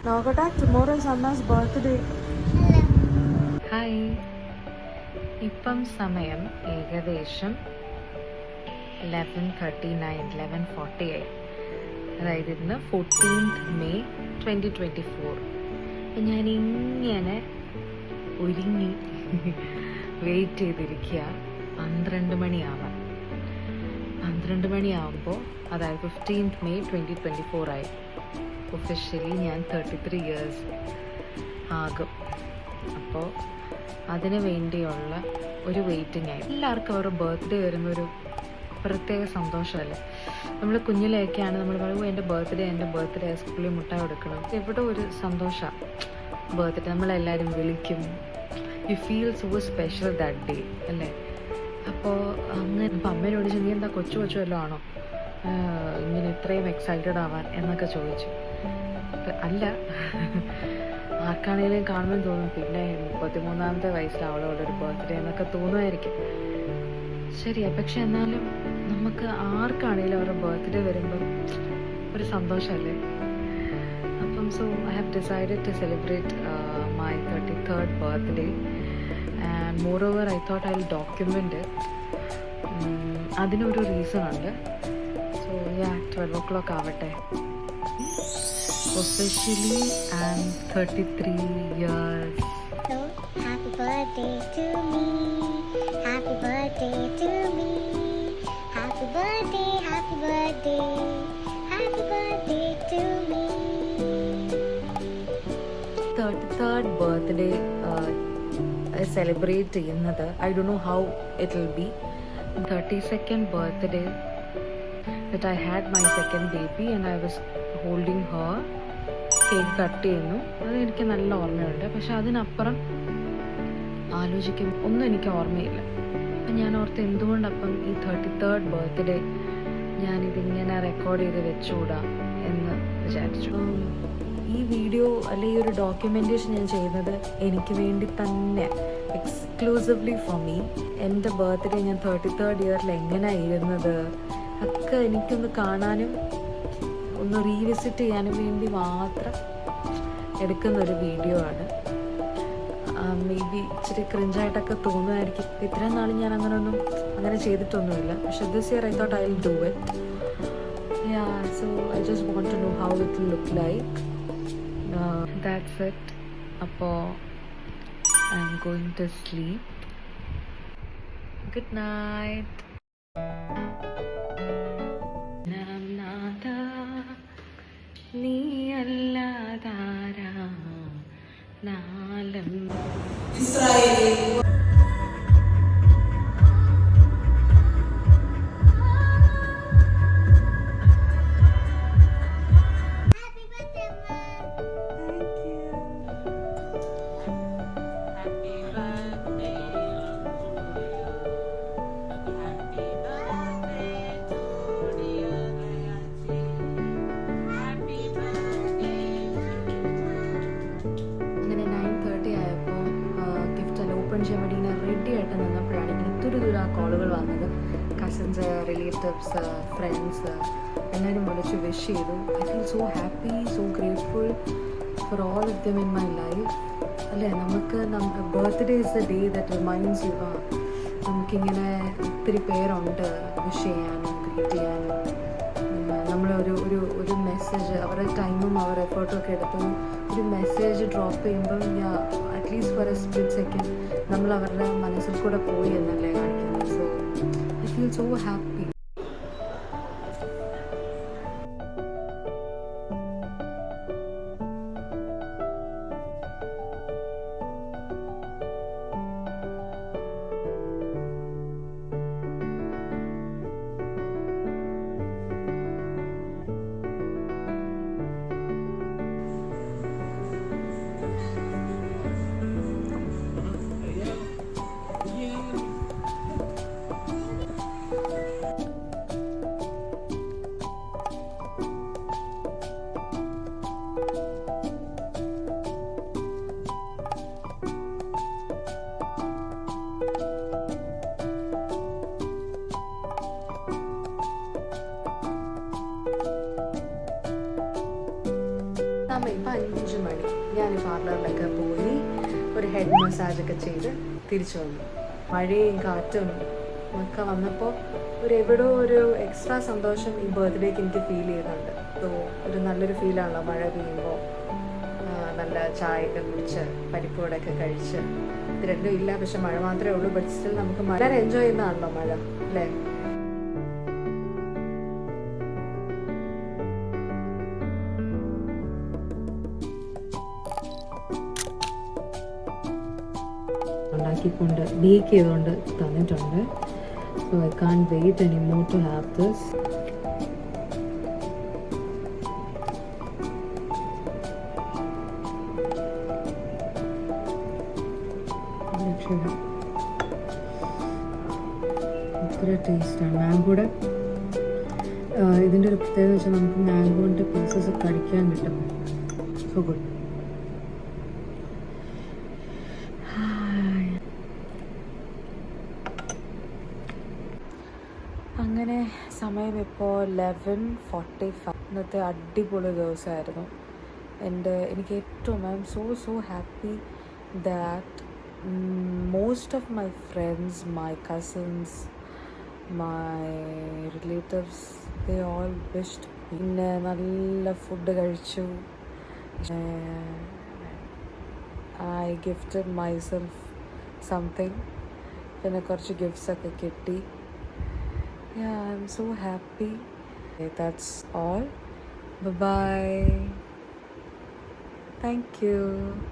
നോക്കട്ടെ, tomorrow is അന്നാസ് birthday. Hi, ഇപ്പം സമയം ഏകദേശം 11:40. അതായത് ഇന്ന് 14th May 2024. അപ്പം ഞാനിങ്ങനെ ഒരുങ്ങി വെയിറ്റ് ചെയ്തിരിക്കുക 12 മണിയാവാൻ. 12 മണിയാവുമ്പോൾ അതായത് 15th May 2024 ആയി. ഒഫീഷ്യലി ഞാൻ 33 years ആകും. അപ്പോൾ അതിന് വേണ്ടിയുള്ള ഒരു വെയിറ്റിംഗ് ആയി. എല്ലാവർക്കും അവരുടെ ബർത്ത്ഡേ വരുന്നൊരു പ്രത്യേക സന്തോഷമല്ലേ. നമ്മൾ കുഞ്ഞിലെയൊക്കെയാണ് നമ്മൾ പറയും എൻ്റെ ബർത്ത്ഡേ സ്കൂളിൽ മുട്ടായി കൊടുക്കണം. എവിടെ ഒരു സന്തോഷമാണ് ബർത്ത്ഡേ. നമ്മളെല്ലാവരും വിളിക്കും. You feel so special that day അല്ലേ. അപ്പോൾ അങ്ങനെ അപ്പം അമ്മേനോട് നീ എന്താ കൊച്ചു വല്ലതും ആണോ ഇങ്ങനെ ഇത്രയും എക്സൈറ്റഡ് ആവാൻ എന്നൊക്കെ ചോദിച്ചു. അല്ല, ആർക്കാണെങ്കിലും കാണുമ്പോൾ തോന്നും പിന്നെ 33ാമത്തെ വയസ്സിൽ അവളോടൊരു ബർത്ത്ഡേ എന്നൊക്കെ തോന്നുമായിരിക്കും. ശരിയാ, പക്ഷെ എന്നാലും നമുക്ക് ആർക്കാണെങ്കിലും അവരുടെ ബർത്ത്ഡേ വരുമ്പം ഒരു സന്തോഷമല്ലേ. അപ്പം so I have decided to celebrate my 33rd birthday and moreover I thought I'll document it. അതിനൊരു റീസൺ ഉണ്ട്. സോ 12 o'clock ആവട്ടെ. Officially I'm 33 years. So happy birthday to me. Happy birthday to me. Happy birthday, happy birthday. Happy birthday to me. 33rd birthday celebrate ചെയ്യുന്നത് I don't know how it will be. 32nd birthday that I had my second baby and I was holding her. Cake cut ചെയ്യുന്നു, അത് എനിക്ക് നല്ല ഓർമ്മയുണ്ട്. പക്ഷെ അതിനപ്പുറം ആലോചിക്കും ഒന്നും എനിക്ക് ഓർമ്മയില്ല. അപ്പം ഞാൻ ഓർത്ത് എന്തുകൊണ്ടപ്പം ഈ 33rd ബർത്ത്ഡേ ഞാനിതിങ്ങനെ റെക്കോർഡ് ചെയ്ത് വെച്ചുകൂടാ എന്ന് വിചാരിച്ചു. ഈ വീഡിയോ അല്ലെ ഈ ഒരു ഡോക്യുമെൻറ്റേഷൻ ഞാൻ ചെയ്യുന്നത് എനിക്ക് വേണ്ടി തന്നെ, എക്സ്ക്ലൂസീവ്ലി ഫോർ മീ. എൻ്റെ ബർത്ത്ഡേ ഞാൻ 33rd ഇയറിൽ എങ്ങനെയാണ് ഇരുന്നത് ഒക്കെ എനിക്കൊന്ന് കാണാനും ഒന്ന് റീവിസിറ്റ് ചെയ്യാനും വേണ്ടി മാത്രം എടുക്കുന്നൊരു വീഡിയോ ആണ്. മേ ബി ഇച്ചിരി ക്രിഞ്ചായിട്ടൊക്കെ തോന്നുമായിരിക്കും. ഇത്രയും നാൾ ഞാൻ അങ്ങനെ ചെയ്തിട്ടൊന്നുമില്ല. പക്ഷെ this year I thought I will do it. So I just want to know how it will look like. That's it. അപ്പോൾ I'm going to sleep. Good night. നീ അല്ലാതാരാ നാലം Happy birthday, Ma. അങ്ങനെ 9:30 ആയപ്പോൾ gift എല്ലാം open ചെയ്യാൻ വേണ്ടി ഇങ്ങനെ ready ആയിട്ട് നിന്നപ്പോഴാണ് ഇങ്ങനെ തുരുതുരാ കോളുകൾ വന്നത്. കസിൻസ്, റിലേറ്റീവ്സ്, ഫ്രണ്ട്സ് എല്ലാവരും വിളിച്ച് വിഷ് ചെയ്തു. I feel so happy, so grateful for all of them in my life. അല്ലേ, നമുക്ക് birthday is the day that reminds you നമുക്കിങ്ങനെ ഒത്തിരി പേരുണ്ട് വിഷ് ചെയ്യാനും ഗ്രീറ്റ് ചെയ്യാനും. നമ്മളൊരു മെസ്സേജ്, അവരുടെ ടൈമും അവരുടെ എഫേർട്ടും ഒക്കെ എടുത്ത് ഒരു മെസ്സേജ് ഡ്രോപ്പ് ചെയ്യുമ്പം at least for a split second നമ്മൾ അവരുടെ മനസ്സിൽ കൂടെ പോയി എന്നല്ലേ കാണിക്കുന്നത്. So I feel so happy. സമയം ഇപ്പം 5 മണി. ഞാൻ പാർലറിലൊക്കെ പോയി ഒരു ഹെഡ് മസാജൊക്കെ ചെയ്ത് തിരിച്ചു വന്നു. മഴയും കാറ്റും ഒക്കെ വന്നപ്പോൾ എവിടെയോ ഒരു എക്സ്ട്രാ സന്തോഷം ഈ ബർത്ത്ഡേക്ക് എനിക്ക് ഫീൽ ചെയ്യുന്നുണ്ട്. സോ ഒരു നല്ലൊരു ഫീലാണല്ലോ മഴ പെയ്യുമ്പോൾ. നല്ല ചായയൊക്കെ കുടിച്ച് പരിപ്പുവടയൊക്കെ കഴിച്ച്. ഇത് രണ്ടും ഇല്ല, പക്ഷെ മഴ മാത്രമേ ഉള്ളൂ. ബട്ട് സ്റ്റിൽ നമുക്ക് വളരെ എൻജോയ് ചെയ്യുന്നതാണല്ലോ മഴ, അല്ലേ? ഉണ്ടാക്കിക്കൊണ്ട് ബേക്ക് ചെയ്തുകൊണ്ട് തന്നിട്ടുണ്ട്. So I can't wait any more to have this. ഭയങ്കര ടേസ്റ്റാണ് മാംഗോയുടെ. ഇതിൻ്റെ ഒരു പ്രത്യേകത വെച്ചാൽ നമുക്ക് മാംഗോൻ്റെ പീസസ് കഴിക്കാൻ കിട്ടും. So good. അങ്ങനെ സമയം ഇപ്പോൾ 11:45. ഇന്നത്തെ അടിപൊളി ദിവസമായിരുന്നു. എനിക്ക് ഏറ്റവും I M so happy that most of my friends, my cousins, my relatives, they all wished. പിന്നെ നല്ല ഫുഡ് കഴിച്ചു. I gifted myself something. പിന്നെ കുറച്ച് ഗിഫ്റ്റ്സ് ഒക്കെ കിട്ടി. Yeah, I'm so happy. Okay, that's all. Bye-bye. Thank you.